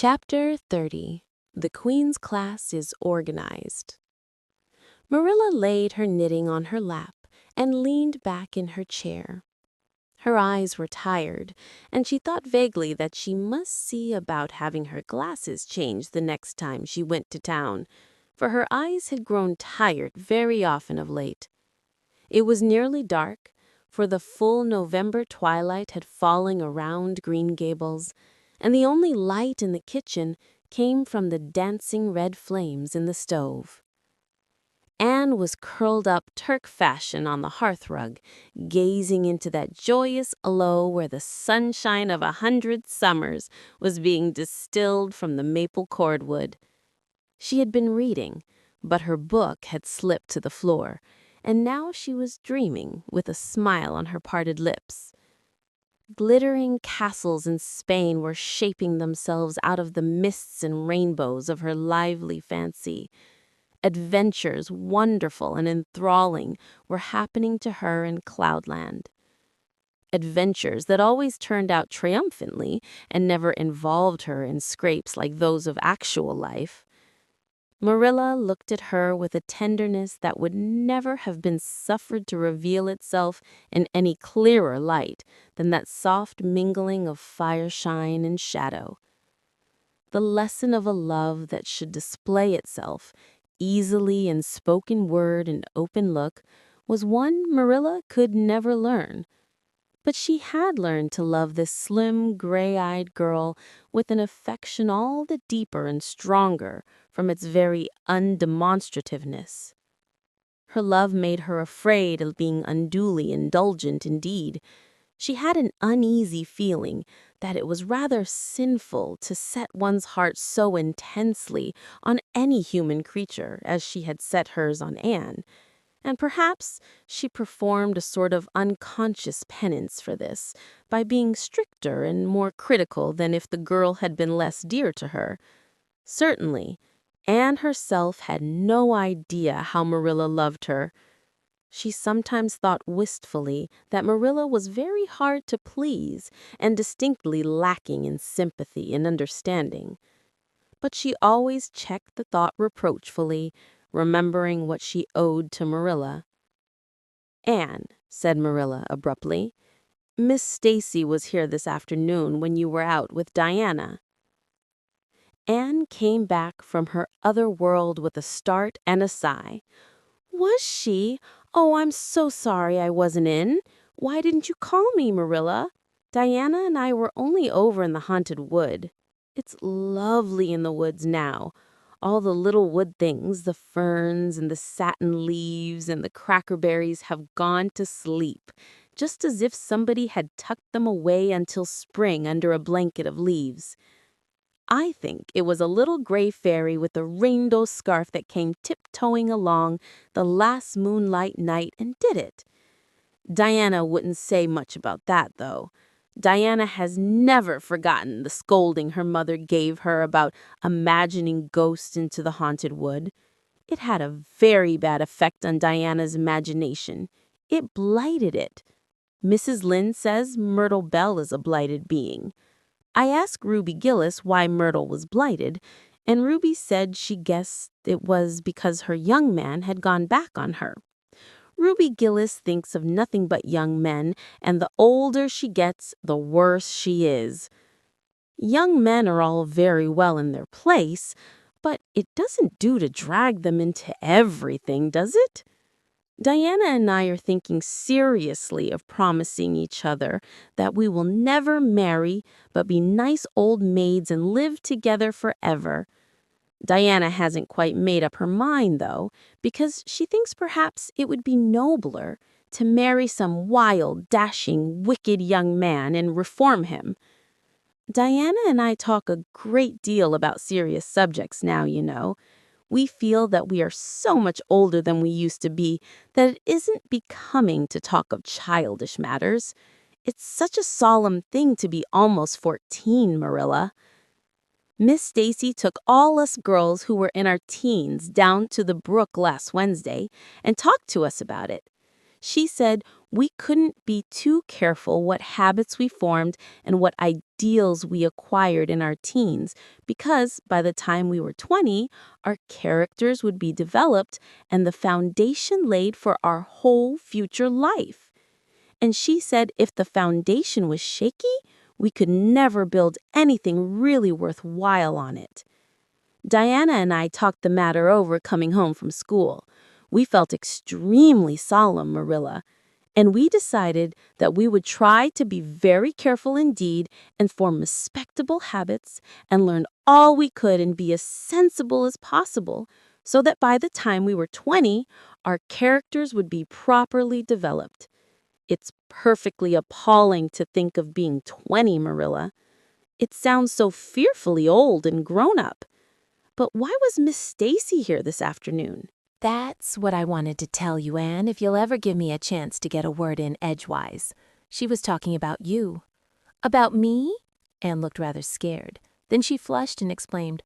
Chapter 30. The Queen's Class is Organized. Marilla laid her knitting on her lap and leaned back in her chair. Her eyes were tired, and she thought vaguely that she must see about having her glasses changed the next time she went to town, for her eyes had grown tired very often of late. It was nearly dark, for the full November twilight had fallen around Green Gables, and the only light in the kitchen came from the dancing red flames in the stove. Anne was curled up Turk fashion on the hearthrug, gazing into that joyous glow where the sunshine of 100 summers was being distilled from the maple cordwood. She had been reading, but her book had slipped to the floor, and now she was dreaming with a smile on her parted lips. Glittering castles in Spain were shaping themselves out of the mists and rainbows of her lively fancy. Adventures, wonderful and enthralling, were happening to her in Cloudland. Adventures that always turned out triumphantly and never involved her in scrapes like those of actual life. Marilla looked at her with a tenderness that would never have been suffered to reveal itself in any clearer light than that soft mingling of fireshine and shadow. The lesson of a love that should display itself easily in spoken word and open look was one Marilla could never learn. But she had learned to love this slim, gray-eyed girl with an affection all the deeper and stronger from its very undemonstrativeness. Her love made her afraid of being unduly indulgent indeed. She had an uneasy feeling that it was rather sinful to set one's heart so intensely on any human creature as she had set hers on Anne. And perhaps she performed a sort of unconscious penance for this by being stricter and more critical than if the girl had been less dear to her. Certainly, Anne herself had no idea how Marilla loved her. She sometimes thought wistfully that Marilla was very hard to please and distinctly lacking in sympathy and understanding. But she always checked the thought reproachfully, remembering what she owed to Marilla. "Anne," said Marilla abruptly, "Miss Stacy was here this afternoon when you were out with Diana." Anne came back from her other world with a start and a sigh. "Was she? Oh, I'm so sorry I wasn't in. Why didn't you call me, Marilla? Diana and I were only over in the haunted wood. It's lovely in the woods now. All the little wood things, the ferns and the satin leaves and the crackerberries have gone to sleep, just as if somebody had tucked them away until spring under a blanket of leaves. I think it was a little gray fairy with a rainbow scarf that came tiptoeing along the last moonlight night and did it. Diana wouldn't say much about that, though. Diana has never forgotten the scolding her mother gave her about imagining ghosts into the haunted wood. It had a very bad effect on Diana's imagination. It blighted it. Mrs. Lynde says Myrtle Bell is a blighted being. I asked Ruby Gillis why Myrtle was blighted, and Ruby said she guessed it was because her young man had gone back on her. Ruby Gillis thinks of nothing but young men, and the older she gets, the worse she is. Young men are all very well in their place, but it doesn't do to drag them into everything, does it? Diana and I are thinking seriously of promising each other that we will never marry, but be nice old maids and live together forever. Diana hasn't quite made up her mind, though, because she thinks perhaps it would be nobler to marry some wild, dashing, wicked young man and reform him. Diana and I talk a great deal about serious subjects now, you know. We feel that we are so much older than we used to be that it isn't becoming to talk of childish matters. It's such a solemn thing to be almost 14, Marilla. Miss Stacy took all us girls who were in our teens down to the brook last Wednesday and talked to us about it. She said We couldn't be too careful what habits we formed and what ideals we acquired in our teens, because by the time we were 20, our characters would be developed and the foundation laid for our whole future life. And she said if the foundation was shaky, we could never build anything really worthwhile on it. Diana and I talked the matter over coming home from school. We felt extremely solemn, Marilla, and we decided that we would try to be very careful indeed and form respectable habits and learn all we could and be as sensible as possible so that by the time we were 20, our characters would be properly developed. It's perfectly appalling to think of being 20, Marilla. It sounds so fearfully old and grown up. But why was Miss Stacy here this afternoon? That's what I wanted to tell you, Anne, if you'll ever give me a chance to get a word in edgewise. She was talking about you. About me? Anne looked rather scared. Then she flushed and exclaimed,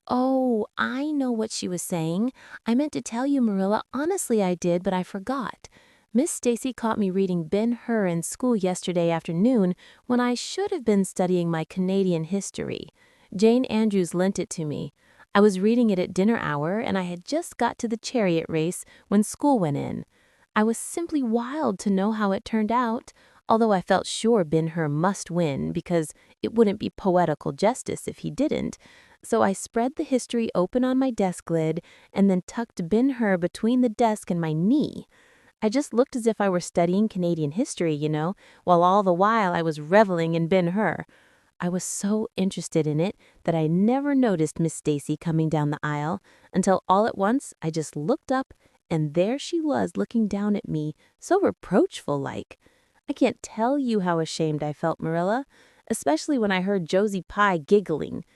"Oh, I know what she was saying. I meant to tell you, Marilla, honestly I did, but I forgot. Miss Stacy caught me reading Ben-Hur in school yesterday afternoon when I should have been studying my Canadian history. Jane Andrews lent it to me. I was reading it at dinner hour, and I had just got to the chariot race when school went in. I was simply wild to know how it turned out, although I felt sure Ben-Hur must win because it wouldn't be poetical justice if he didn't. So I spread the history open on my desk lid and then tucked Ben-Hur between the desk and my knee. I just looked as if I were studying Canadian history, while all the while I was reveling in Ben-Hur. I was so interested in it that I never noticed Miss Stacy coming down the aisle until all at once I just looked up and there she was looking down at me, so reproachful-like. I can't tell you how ashamed I felt, Marilla, especially when I heard Josie Pye giggling.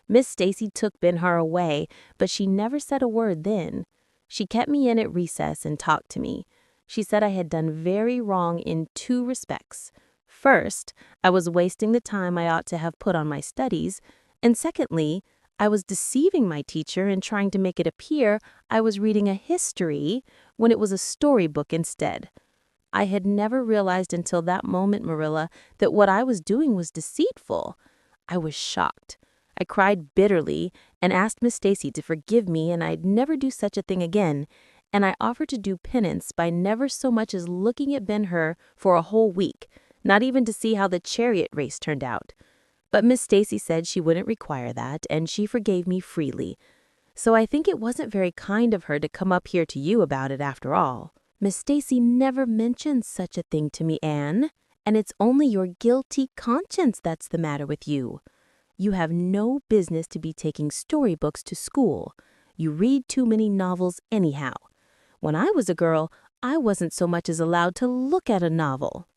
Miss Stacy took Ben-Hur away, but she never said a word then. She kept me in at recess and talked to me. She said I had done very wrong in 2 respects. First, I was wasting the time I ought to have put on my studies, and secondly, I was deceiving my teacher in trying to make it appear I was reading a history when it was a storybook instead. I had never realized until that moment, Marilla, that what I was doing was deceitful. I was shocked. I cried bitterly and asked Miss Stacy to forgive me and I'd never do such a thing again, and I offered to do penance by never so much as looking at Ben-Hur for a whole week, not even to see how the chariot race turned out. But Miss Stacy said she wouldn't require that, and she forgave me freely. So I think it wasn't very kind of her to come up here to you about it after all. Miss Stacy never mentioned such a thing to me, Anne, and it's only your guilty conscience that's the matter with you. You have no business to be taking storybooks to school. You read too many novels anyhow. When I was a girl, I wasn't so much as allowed to look at a novel.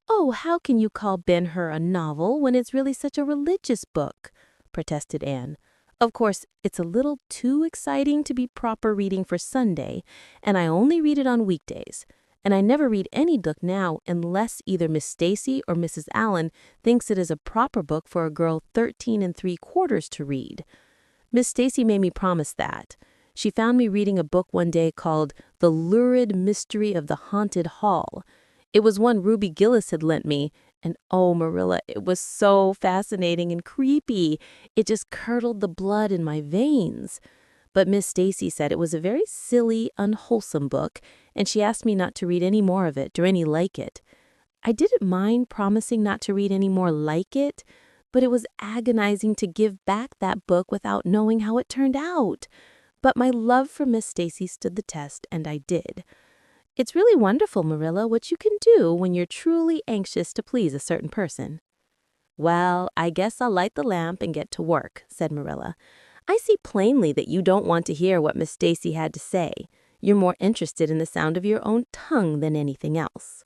"Oh, how can you call Ben-Hur a novel when it's really such a religious book?" protested Anne. "Of course, it's a little too exciting to be proper reading for Sunday, and I only read it on weekdays. And I never read any book now unless either Miss Stacy or Mrs. Allen thinks it is a proper book for a girl 13 3/4 to read. Miss Stacy made me promise that. She found me reading a book one day called The Lurid Mystery of the Haunted Hall. It was one Ruby Gillis had lent me, and oh, Marilla, it was so fascinating and creepy. It just curdled the blood in my veins. But Miss Stacy said it was a very silly, unwholesome book, and she asked me not to read any more of it or any like it. I didn't mind promising not to read any more like it, but it was agonizing to give back that book without knowing how it turned out. But my love for Miss Stacy stood the test, and I did. It's really wonderful, Marilla, what you can do when you're truly anxious to please a certain person. "Well, I guess I'll light the lamp and get to work," said Marilla. "I see plainly that you don't want to hear what Miss Stacy had to say. You're more interested in the sound of your own tongue than anything else."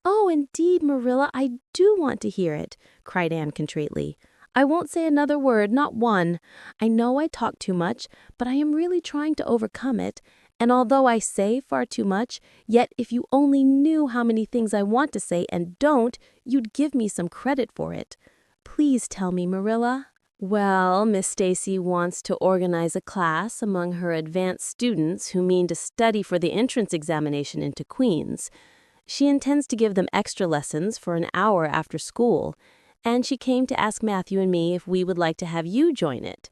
"Oh, indeed, Marilla, I do want to hear it," cried Anne contritely. "I won't say another word, not one. I know I talk too much, but I am really trying to overcome it. And although I say far too much, yet if you only knew how many things I want to say and don't, you'd give me some credit for it. Please tell me, Marilla." "Well, Miss Stacy wants to organize a class among her advanced students who mean to study for the entrance examination into Queen's. She intends to give them extra lessons for an hour after school, and she came to ask Matthew and me if we would like to have you join it.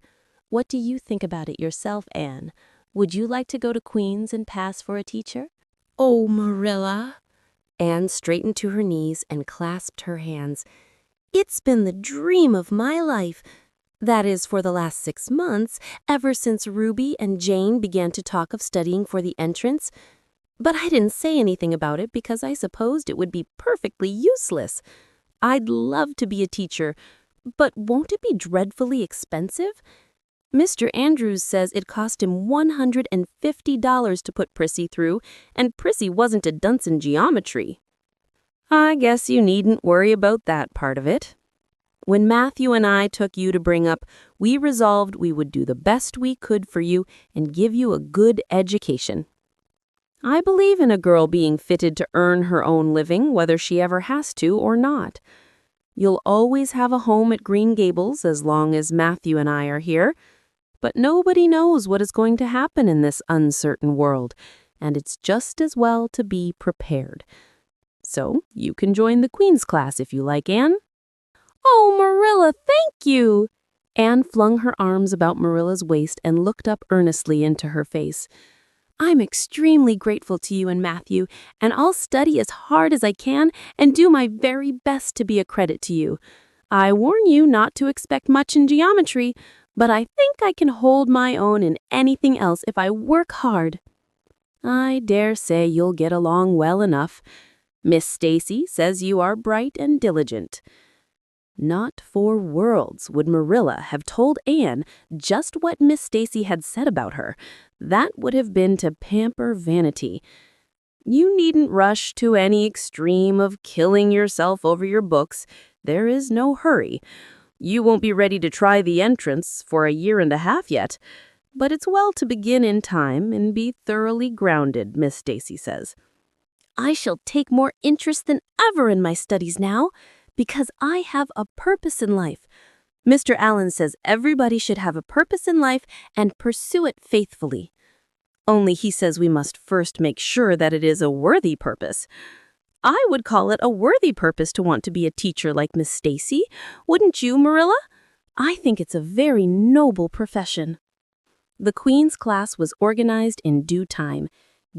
What do you think about it yourself, Anne? Would you like to go to Queen's and pass for a teacher?" "Oh, Marilla." Anne straightened to her knees and clasped her hands. "It's been the dream of my life. That is, for the last 6 months, ever since Ruby and Jane began to talk of studying for the entrance. But I didn't say anything about it because I supposed it would be perfectly useless. I'd love to be a teacher, but won't it be dreadfully expensive? Mr. Andrews says it cost him $150 to put Prissy through, and Prissy wasn't a dunce in geometry." "I guess you needn't worry about that part of it. When Matthew and I took you to bring up, we resolved we would do the best we could for you and give you a good education. I believe in a girl being fitted to earn her own living, whether she ever has to or not. You'll always have a home at Green Gables as long as Matthew and I are here, but nobody knows what is going to happen in this uncertain world, and it's just as well to be prepared. So you can join the Queen's class if you like, Anne." "Oh, Marilla, thank you!" Anne flung her arms about Marilla's waist and looked up earnestly into her face. "I'm extremely grateful to you and Matthew, and I'll study as hard as I can and do my very best to be a credit to you. I warn you not to expect much in geometry, but I think I can hold my own in anything else if I work hard. I dare say you'll get along well enough. Miss Stacy says you are bright and diligent." Not for worlds would Marilla have told Anne just what Miss Stacy had said about her. That would have been to pamper vanity. You needn't rush to any extreme of killing yourself over your books. There is no hurry. You won't be ready to try the entrance for 1.5 years yet. But it's well to begin in time and be thoroughly grounded, Miss Stacy says. I shall take more interest than ever in my studies now, because I have a purpose in life. Mr. Allen says everybody should have a purpose in life and pursue it faithfully. Only he says we must first make sure that it is a worthy purpose. I would call it a worthy purpose to want to be a teacher like Miss Stacy. Wouldn't you, Marilla? I think it's a very noble profession. The Queen's class was organized in due time.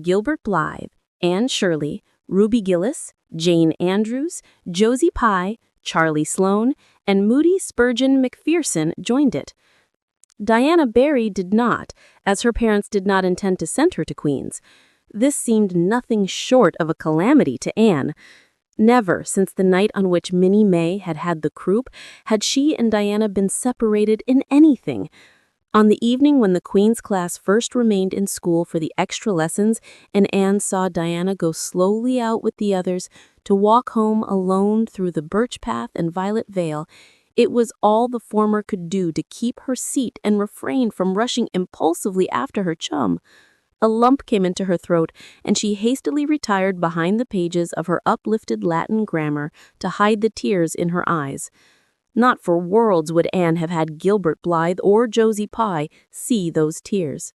Gilbert Blythe, Anne Shirley, Ruby Gillis, Jane Andrews, Josie Pye, Charlie Sloane, and Moody Spurgeon McPherson joined it. Diana Barry did not, as her parents did not intend to send her to Queen's. This seemed nothing short of a calamity to Anne. Never since the night on which Minnie May had had the croup had she and Diana been separated in anything. On the evening when the Queen's class first remained in school for the extra lessons and Anne saw Diana go slowly out with the others to walk home alone through the birch path and violet vale, it was all the former could do to keep her seat and refrain from rushing impulsively after her chum. A lump came into her throat, and she hastily retired behind the pages of her uplifted Latin grammar to hide the tears in her eyes. Not for worlds would Anne have had Gilbert Blythe or Josie Pye see those tears.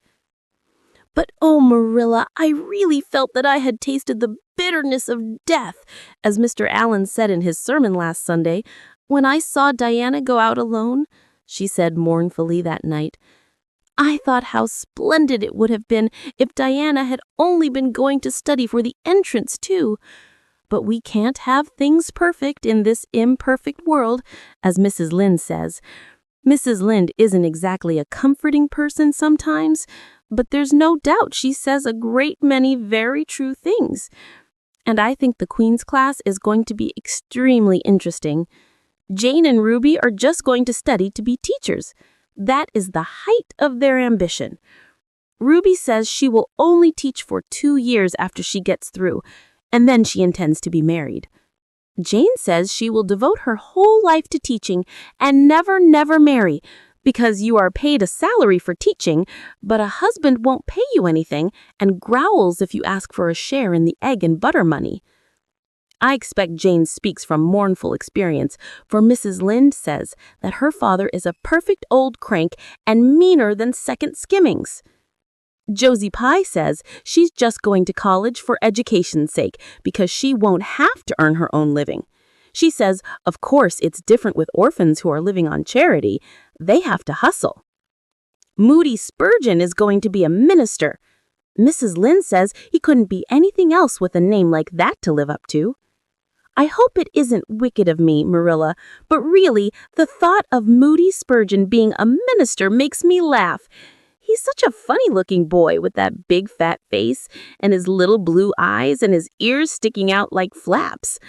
But oh, Marilla, I really felt that I had tasted the bitterness of death, as Mr. Allen said in his sermon last Sunday, when I saw Diana go out alone, she said mournfully that night. I thought how splendid it would have been if Diana had only been going to study for the entrance, too. But we can't have things perfect in this imperfect world, as Mrs. Lynde says. Mrs. Lynde isn't exactly a comforting person sometimes, but there's no doubt she says a great many very true things. And I think the Queen's class is going to be extremely interesting. Jane and Ruby are just going to study to be teachers. That is the height of their ambition. Ruby says she will only teach for 2 years after she gets through, and then she intends to be married. Jane says she will devote her whole life to teaching and never marry, because you are paid a salary for teaching, but a husband won't pay you anything and growls if you ask for a share in the egg and butter money. I expect Jane speaks from mournful experience, for Mrs. Lynde says that her father is a perfect old crank and meaner than second skimmings. Josie Pye says she's just going to college for education's sake because she won't have to earn her own living. She says, of course, it's different with orphans who are living on charity. They have to hustle. Moody Spurgeon is going to be a minister. Mrs. Lynde says he couldn't be anything else with a name like that to live up to. I hope it isn't wicked of me, Marilla, but really, the thought of Moody Spurgeon being a minister makes me laugh. He's such a funny-looking boy with that big fat face and his little blue eyes and his ears sticking out like flaps.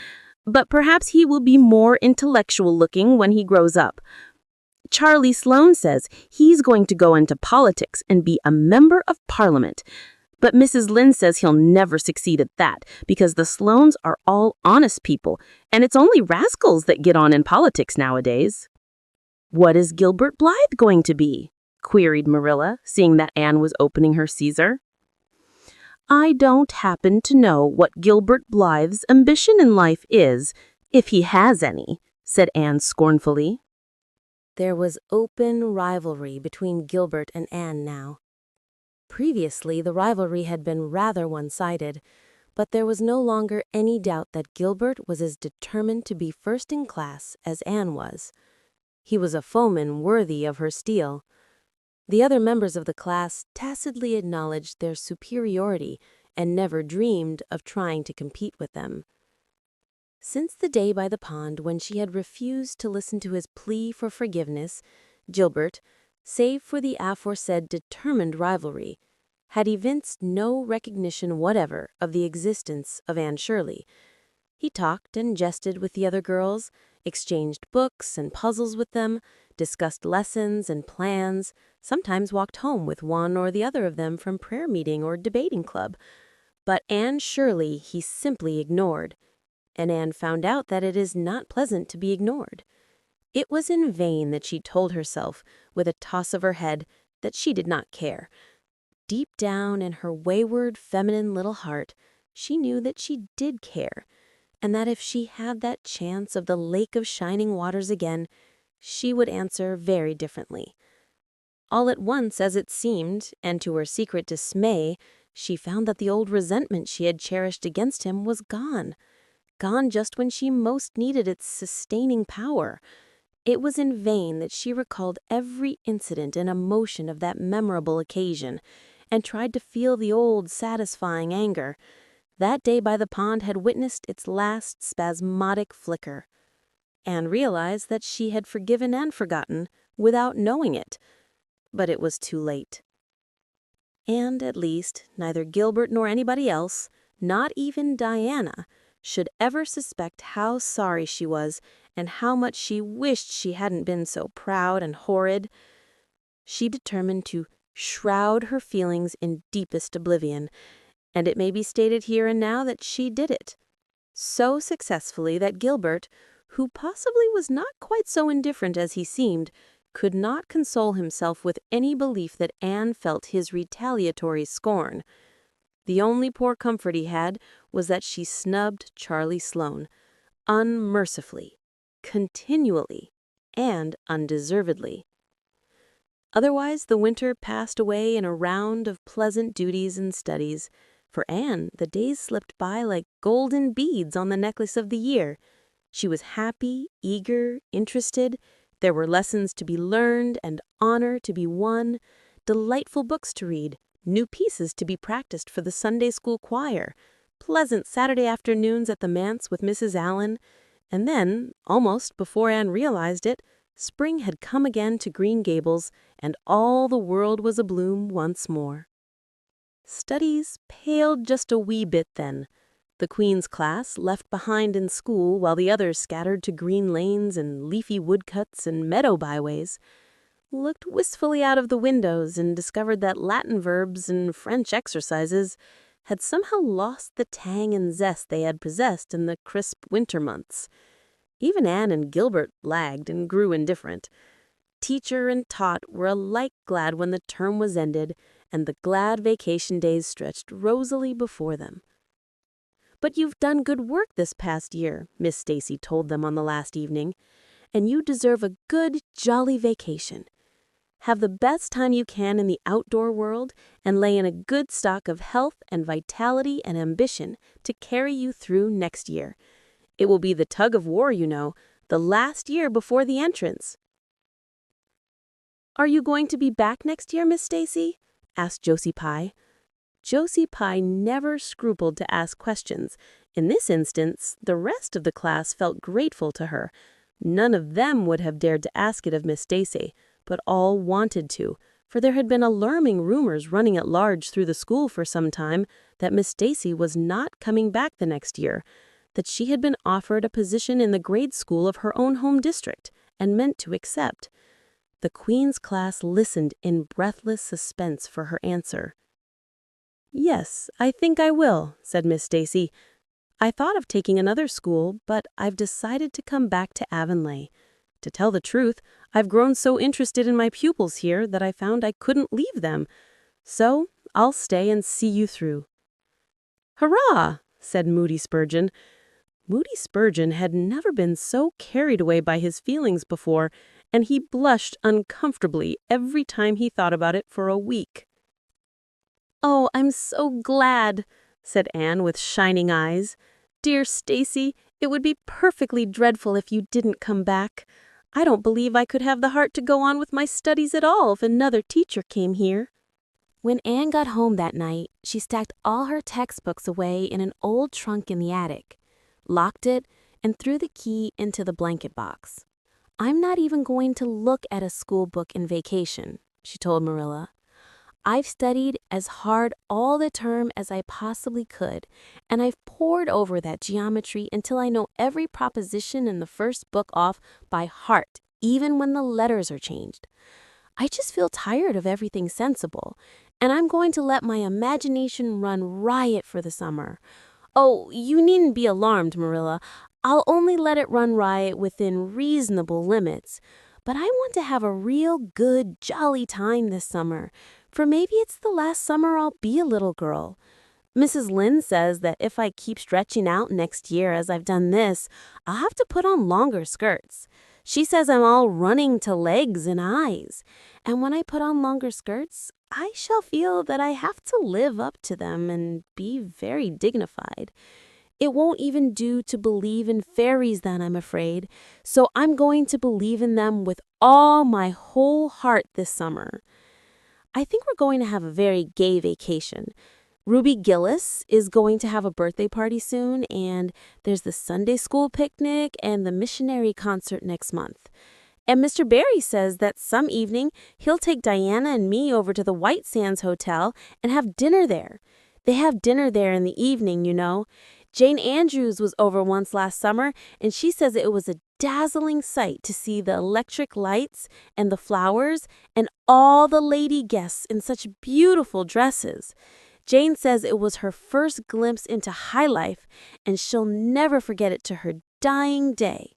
But perhaps he will be more intellectual-looking when he grows up. Charlie Sloane says he's going to go into politics and be a member of Parliament. But Mrs. Lynde says he'll never succeed at that because the Sloanes are all honest people, and it's only rascals that get on in politics nowadays. What is Gilbert Blythe going to be? Queried Marilla, seeing that Anne was opening her Caesar. I don't happen to know what Gilbert Blythe's ambition in life is, if he has any, said Anne scornfully. There was open rivalry between Gilbert and Anne now. Previously, the rivalry had been rather one-sided, but there was no longer any doubt that Gilbert was as determined to be first in class as Anne was. He was a foeman worthy of her steel. The other members of the class tacitly acknowledged their superiority and never dreamed of trying to compete with them. Since the day by the pond when she had refused to listen to his plea for forgiveness, Gilbert, save for the aforesaid determined rivalry, had evinced no recognition whatever of the existence of Anne Shirley. He talked and jested with the other girls, exchanged books and puzzles with them, discussed lessons and plans, sometimes walked home with one or the other of them from prayer meeting or debating club. But Anne Shirley he simply ignored, and Anne found out that it is not pleasant to be ignored. It was in vain that she told herself, with a toss of her head, that she did not care. Deep down in her wayward, feminine little heart, she knew that she did care, and that if she had that chance of the lake of shining waters again, she would answer very differently. All at once, as it seemed, and to her secret dismay, she found that the old resentment she had cherished against him was gone just when she most needed its sustaining power. It was in vain that she recalled every incident and emotion of that memorable occasion, and tried to feel the old satisfying anger. That day by the pond had witnessed its last spasmodic flicker. Anne realized that she had forgiven and forgotten without knowing it, but it was too late. And at least neither Gilbert nor anybody else, not even Diana, should ever suspect how sorry she was and how much she wished she hadn't been so proud and horrid. She determined to shroud her feelings in deepest oblivion, and it may be stated here and now that she did it. So successfully that Gilbert, who possibly was not quite so indifferent as he seemed, could not console himself with any belief that Anne felt his retaliatory scorn. The only poor comfort he had was that she snubbed Charlie Sloane, unmercifully, continually, and undeservedly. Otherwise, the winter passed away in a round of pleasant duties and studies. For Anne, the days slipped by like golden beads on the necklace of the year. She was happy, eager, interested. There were lessons to be learned and honor to be won, delightful books to read, new pieces to be practiced for the Sunday school choir, pleasant Saturday afternoons at the manse with Mrs. Allen, and then, almost before Anne realized it, spring had come again to Green Gables, and all the world was abloom once more. Studies paled just a wee bit then. The Queen's class, left behind in school while the others scattered to green lanes and leafy woodcuts and meadow byways, looked wistfully out of the windows and discovered that Latin verbs and French exercises had somehow lost the tang and zest they had possessed in the crisp winter months. Even Anne and Gilbert lagged and grew indifferent. Teacher and taught were alike glad when the term was ended and the glad vacation days stretched rosily before them. "But you've done good work this past year," Miss Stacy told them on the last evening, "and you deserve a good, jolly vacation. Have the best time you can in the outdoor world, and lay in a good stock of health and vitality and ambition to carry you through next year. It will be the tug of war, you know, the last year before the entrance." "Are you going to be back next year, Miss Stacy?" asked Josie Pye. Josie Pye never scrupled to ask questions. In this instance, the rest of the class felt grateful to her. None of them would have dared to ask it of Miss Stacy, but all wanted to, for there had been alarming rumors running at large through the school for some time that Miss Stacy was not coming back the next year, that she had been offered a position in the grade school of her own home district and meant to accept. The Queen's class listened in breathless suspense for her answer. "Yes, I think I will," said Miss Stacy. "I thought of taking another school, but I've decided to come back to Avonlea. To tell the truth, I've grown so interested in my pupils here that I found I couldn't leave them. So I'll stay and see you through." "Hurrah!" said Moody Spurgeon. Moody Spurgeon had never been so carried away by his feelings before, and he blushed uncomfortably every time he thought about it for a week. "Oh, I'm so glad," said Anne with shining eyes. "Dear Stacy, it would be perfectly dreadful if you didn't come back. I don't believe I could have the heart to go on with my studies at all if another teacher came here." When Anne got home that night, she stacked all her textbooks away in an old trunk in the attic, locked it, and threw the key into the blanket box. "I'm not even going to look at a school book in vacation," she told Marilla. "I've studied as hard all the term as I possibly could, and I've pored over that geometry until I know every proposition in the first book off by heart, even when the letters are changed. I just feel tired of everything sensible, and I'm going to let my imagination run riot for the summer. Oh, you needn't be alarmed, Marilla. I'll only let it run riot within reasonable limits. But I want to have a real good, jolly time this summer, for maybe it's the last summer I'll be a little girl. Mrs. Lynde says that if I keep stretching out next year as I've done this, I'll have to put on longer skirts. She says I'm all running to legs and eyes. And when I put on longer skirts, I shall feel that I have to live up to them and be very dignified. It won't even do to believe in fairies then, I'm afraid. So I'm going to believe in them with all my whole heart this summer. I think we're going to have a very gay vacation. Ruby Gillis is going to have a birthday party soon, and there's the Sunday school picnic and the missionary concert next month. And Mr. Barry says that some evening he'll take Diana and me over to the White Sands Hotel and have dinner there. They have dinner there in the evening, you know. Jane Andrews was over once last summer, and she says it was a dazzling sight to see the electric lights and the flowers and all the lady guests in such beautiful dresses. Jane says it was her first glimpse into high life, and she'll never forget it to her dying day.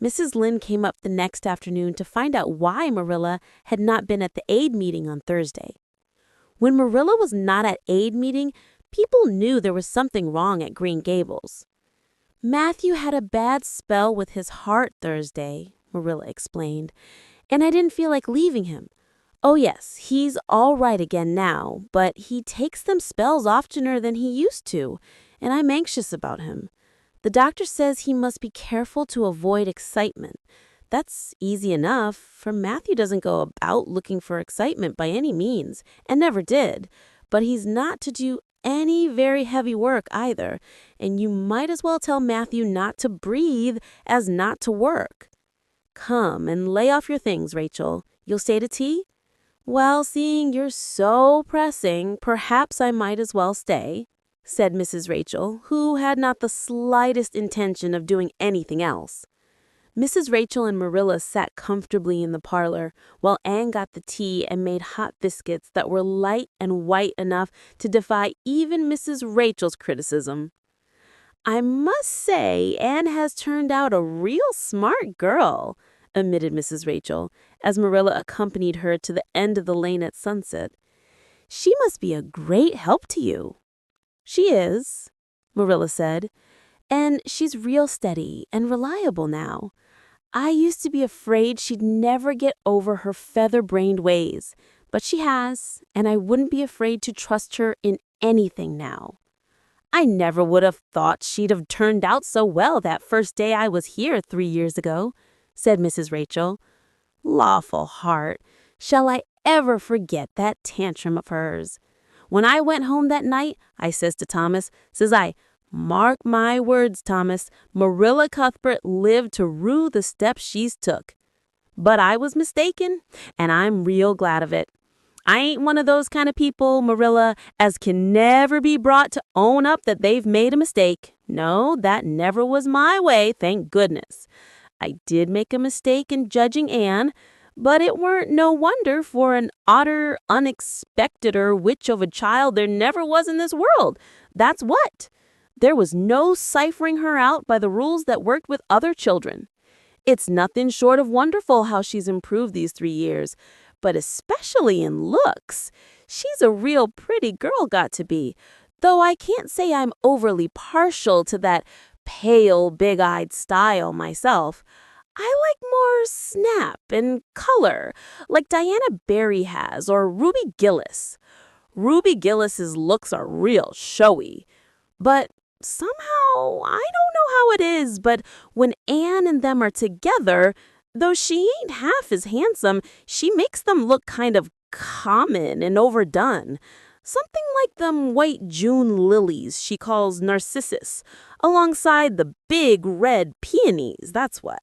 Mrs. Lynde came up the next afternoon to find out why Marilla had not been at the aid meeting on Thursday. When Marilla was not at aid meeting, people knew there was something wrong at Green Gables. "Matthew had a bad spell with his heart Thursday," Marilla explained, "and I didn't feel like leaving him. Oh yes, he's all right again now, but he takes them spells oftener than he used to, and I'm anxious about him. The doctor says he must be careful to avoid excitement. That's easy enough, for Matthew doesn't go about looking for excitement by any means, and never did. But he's not to do any very heavy work either, and you might as well tell Matthew not to breathe as not to work. Come and lay off your things, Rachel. You'll stay to tea? Well, seeing you're so pressing, perhaps I might as well stay," said Mrs. Rachel, who had not the slightest intention of doing anything else. Mrs. Rachel and Marilla sat comfortably in the parlor, while Anne got the tea and made hot biscuits that were light and white enough to defy even Mrs. Rachel's criticism. "I must say Anne has turned out a real smart girl," admitted Mrs. Rachel, as Marilla accompanied her to the end of the lane at sunset. "She must be a great help to you." "She is," Marilla said, "and she's real steady and reliable now. I used to be afraid she'd never get over her feather-brained ways, but she has, and I wouldn't be afraid to trust her in anything now. I never would have thought she'd have turned out so well that first day I was here 3 years ago," said Mrs. Rachel. "Lawful heart, shall I ever forget that tantrum of hers? When I went home that night, I says to Thomas, says I, 'Mark my words, Thomas, Marilla Cuthbert lived to rue the steps she's took.' But I was mistaken, and I'm real glad of it. I ain't one of those kind of people, Marilla, as can never be brought to own up that they've made a mistake. No, that never was my way, thank goodness. I did make a mistake in judging Anne, but it weren't no wonder for an odder, unexpecteder witch of a child there never was in this world. That's what. There was no ciphering her out by the rules that worked with other children. It's nothing short of wonderful how she's improved these 3 years, but especially in looks. She's a real pretty girl got to be, though I can't say I'm overly partial to that pale, big-eyed style myself. I like more snap and color, like Diana Barry has or Ruby Gillis. Ruby Gillis's looks are real showy, but somehow, I don't know how it is, but when Anne and them are together, though she ain't half as handsome, she makes them look kind of common and overdone. Something like them white June lilies she calls narcissus, alongside the big red peonies, that's what.